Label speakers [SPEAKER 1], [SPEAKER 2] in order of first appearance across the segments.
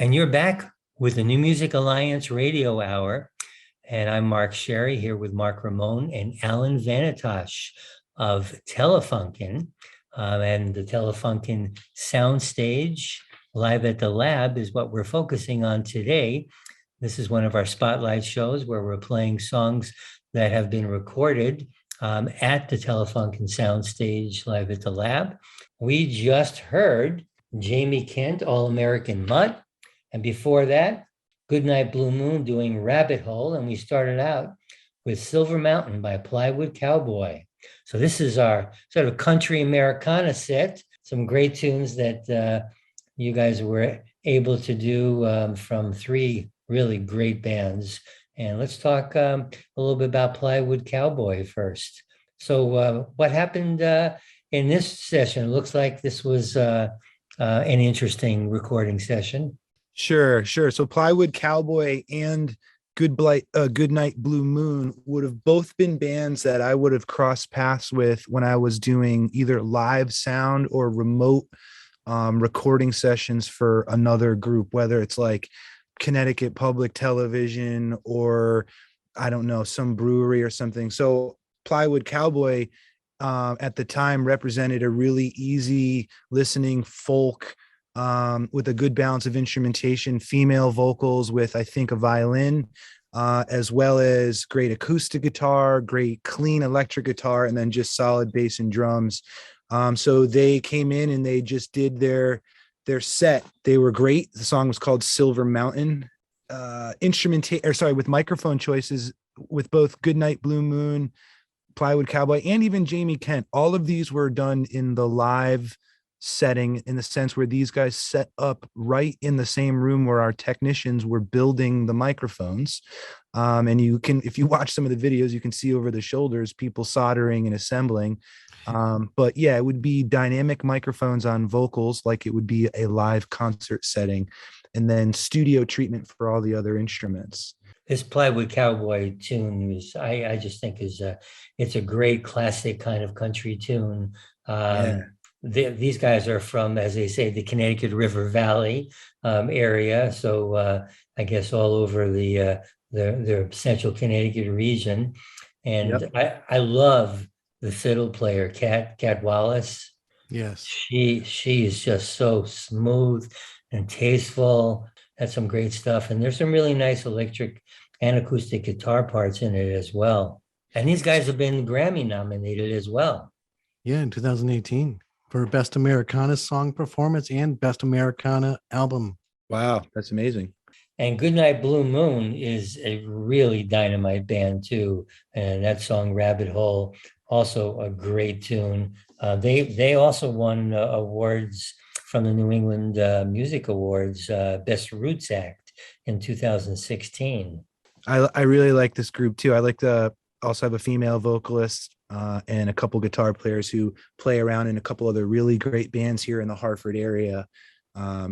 [SPEAKER 1] And you're back with the New Music Alliance Radio Hour. And I'm Mark Sherry here with Mark Ramone and Alan Venitosh of Telefunken. And the Telefunken Soundstage live at the lab is what we're focusing on today. This is one of our spotlight shows where we're playing songs that have been recorded at the Telefunken Soundstage live at the lab. We just heard Jamie Kent, All-American Mutt. And before that, Goodnight Blue Moon doing Rabbit Hole. And we started out with Silver Mountain by Plywood Cowboy. So this is our sort of country Americana set. Some great tunes that you guys were able to do from three really great bands. And let's talk a little bit about Plywood Cowboy first. So what happened in this session? It looks like this was an interesting recording session.
[SPEAKER 2] Sure. So Plywood Cowboy and Goodnight Blue Moon would have both been bands that I would have crossed paths with when I was doing either live sound or remote recording sessions for another group, whether it's like Connecticut Public Television or I don't know, some brewery or something. So Plywood Cowboy at the time represented a really easy listening folk with a good balance of instrumentation, female vocals with, I think, a violin, as well as great acoustic guitar, great clean electric guitar, and then just solid bass and drums. So they came in and they just did their set. They were great. The song was called Silver Mountain. With microphone choices with both Goodnight Blue Moon, Plywood Cowboy, and even Jamie Kent. All of these were done in the live setting, in the sense where these guys set up right in the same room where our technicians were building the microphones. And you can, if you watch some of the videos, you can see over the shoulders people soldering and assembling. But yeah, it would be dynamic microphones on vocals like it would be a live concert setting, and then studio treatment for all the other instruments.
[SPEAKER 1] This Plywood Cowboy tune is, I just think it's a great classic kind of country tune. These guys are from, as they say, the Connecticut River Valley area. So I guess all over the central Connecticut region. And yep. I love the fiddle player, Cat Wallace.
[SPEAKER 3] Yes.
[SPEAKER 1] She is just so smooth and tasteful. That's some great stuff. And there's some really nice electric and acoustic guitar parts in it as well. And these guys have been Grammy nominated as well.
[SPEAKER 3] Yeah, in 2018 for Best Americana Song Performance and Best Americana Album.
[SPEAKER 2] Wow, that's amazing.
[SPEAKER 1] And Goodnight Blue Moon is a really dynamite band too. And that song Rabbit Hole, also a great tune. They also won awards from the New England Music Awards, Best Roots Act in 2016.
[SPEAKER 2] I really like this group too. I like also have a female vocalist and a couple guitar players who play around in a couple other really great bands here in the Hartford area.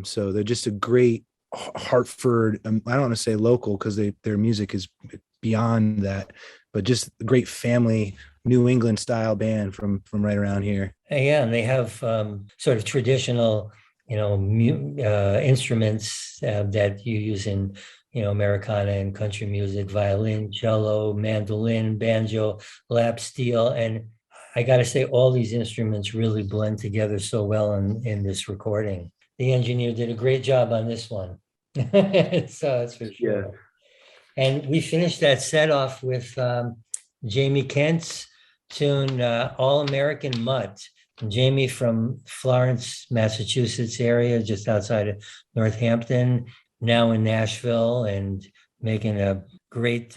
[SPEAKER 2] So they're just a great Hartford, I don't want to say local because their music is beyond that, but just a great family New England style band from right around here.
[SPEAKER 1] Yeah, and they have sort of traditional, instruments that you use in, Americana and country music: violin, cello, mandolin, banjo, lap steel. And I got to say, all these instruments really blend together so well in this recording. The engineer did a great job on this one. So that's for sure. Yeah. And we finished that set off with Jamie Kent's tune, All-American Mutt. Jamie from Florence, Massachusetts area, just outside of Northampton, now in Nashville and making a great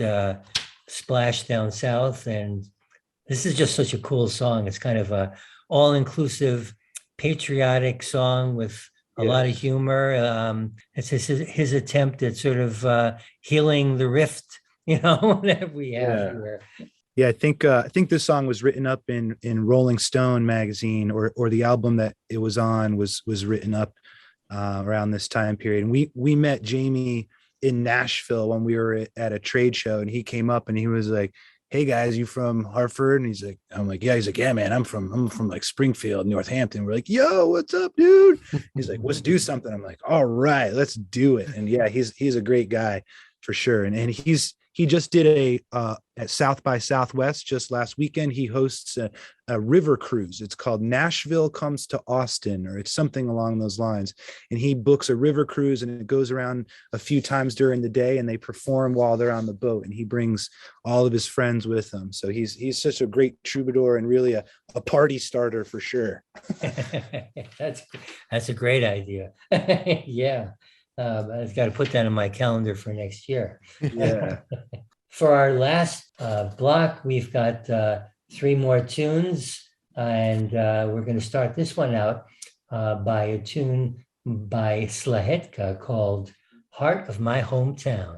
[SPEAKER 1] splash down south. And this is just such a cool song. It's kind of a all-inclusive patriotic song with a lot of humor. It's his attempt at sort of healing the rift, that we have here.
[SPEAKER 2] Yeah, I think this song was written up in Rolling Stone magazine, or the album that it was on was written up around this time period. And we met Jamie in Nashville when we were at a trade show, and he came up and he was like, hey guys, you from Hartford? And he's like, I'm like, yeah. He's like, yeah, man, I'm from like Springfield, Northampton. We're like, yo, what's up, dude? He's like, let's do something. I'm like, all right, let's do it. And yeah, he's a great guy for sure. And he just did at South by Southwest just last weekend. He hosts a river cruise. It's called Nashville Comes to Austin, or it's something along those lines. And he books a river cruise, and it goes around a few times during the day, and they perform while they're on the boat. And he brings all of his friends with him. So he's such a great troubadour and really a party starter for sure.
[SPEAKER 1] That's a great idea. Yeah. I've got to put that in my calendar for next year.
[SPEAKER 2] Yeah.
[SPEAKER 1] For our last block, we've got 3 more tunes, and we're going to start this one out by a tune by Szlachetka called Heart of My Hometown.